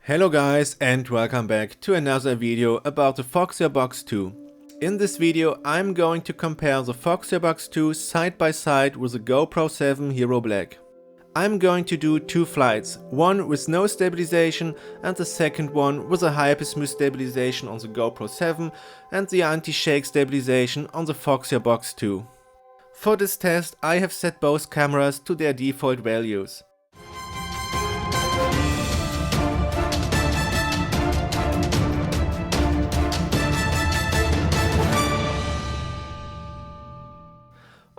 Hello guys and welcome back to another video about the Foxeer Box 2. In this video I'm going to compare the Foxeer Box 2 side by side with the GoPro 7 Hero Black. I'm going to do two flights, one with no stabilization and the second one with a hypersmooth stabilization on the GoPro 7 and the anti-shake stabilization on the Foxeer Box 2. For this test I have set both cameras to their default values.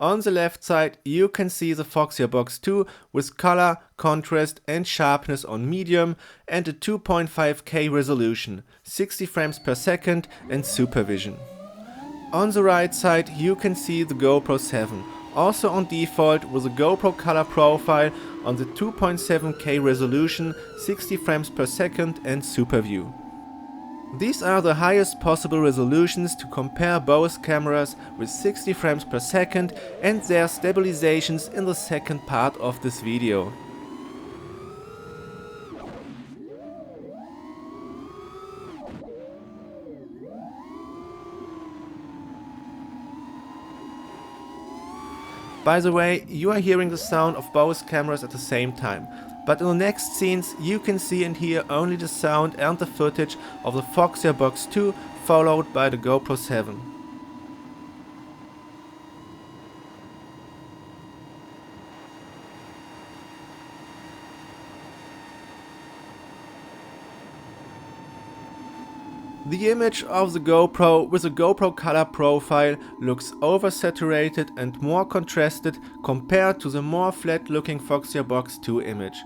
On the left side you can see the Foxeer Box 2 with color, contrast and sharpness on medium and a 2.5K resolution, 60 frames per second and supervision. On the right side you can see the GoPro 7, also on default with a GoPro color profile on the 2.7K resolution, 60 frames per second and superview. These are the highest possible resolutions to compare both cameras with 60 frames per second and their stabilizations in the second part of this video. By the way, you are hearing the sound of both cameras at the same time, but in the next scenes you can see and hear only the sound and the footage of the Foxeer Box 2 followed by the GoPro 7. The image of the GoPro with a GoPro color profile looks oversaturated and more contrasted compared to the more flat looking Foxeer Box 2 image.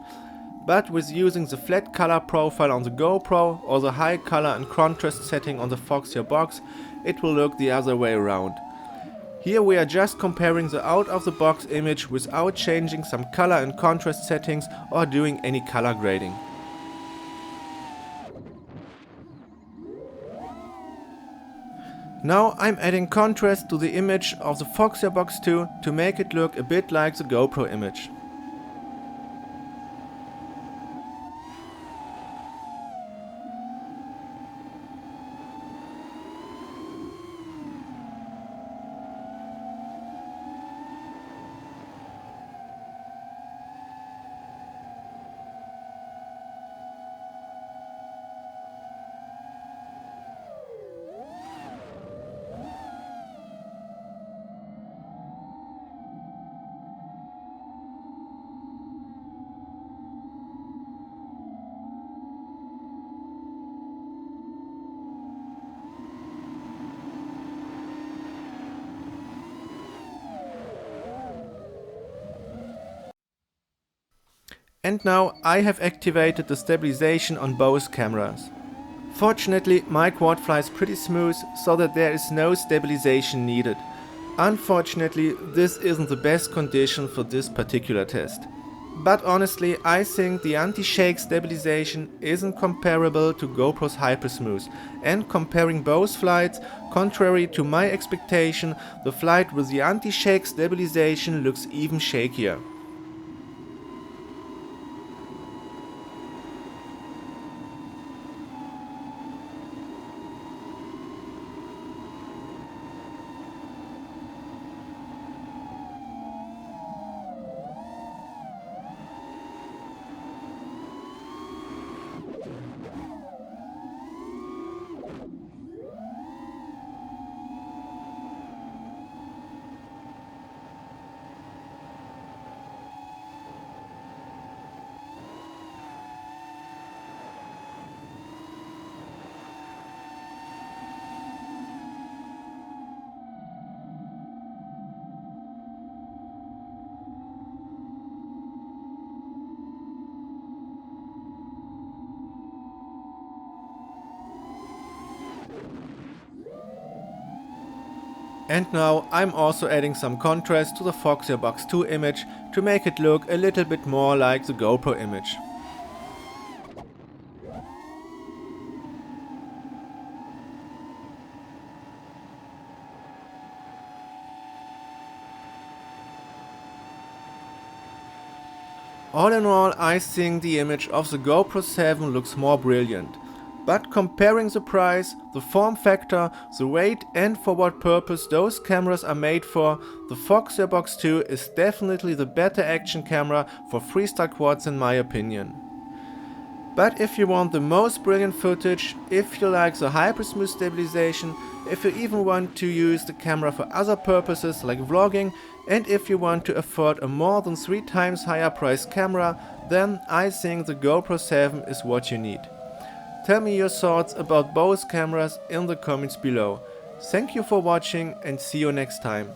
But with using the flat color profile on the GoPro or the high color and contrast setting on the Foxeer Box, it will look the other way around. Here we are just comparing the out of the box image without changing some color and contrast settings or doing any color grading. Now I'm adding contrast to the image of the Foxeer Box 2 to make it look a bit like the GoPro image. And now I have activated the stabilization on both cameras. Fortunately my quad flies pretty smooth so that there is no stabilization needed. Unfortunately this isn't the best condition for this particular test. But honestly I think the anti-shake stabilization isn't comparable to GoPro's hypersmooth, and comparing both flights, contrary to my expectation, the flight with the anti-shake stabilization looks even shakier. And now I'm also adding some contrast to the Foxeer Box 2 image to make it look a little bit more like the GoPro image. All in all, I think the image of the GoPro 7 looks more brilliant. But comparing the price, the form factor, the weight and for what purpose those cameras are made for, the Foxeer Box 2 is definitely the better action camera for freestyle quads in my opinion. But if you want the most brilliant footage, if you like the hyper smooth stabilization, if you even want to use the camera for other purposes like vlogging, and if you want to afford a more than 3 times higher priced camera, then I think the GoPro 7 is what you need. Tell me your thoughts about both cameras in the comments below. Thank you for watching and see you next time.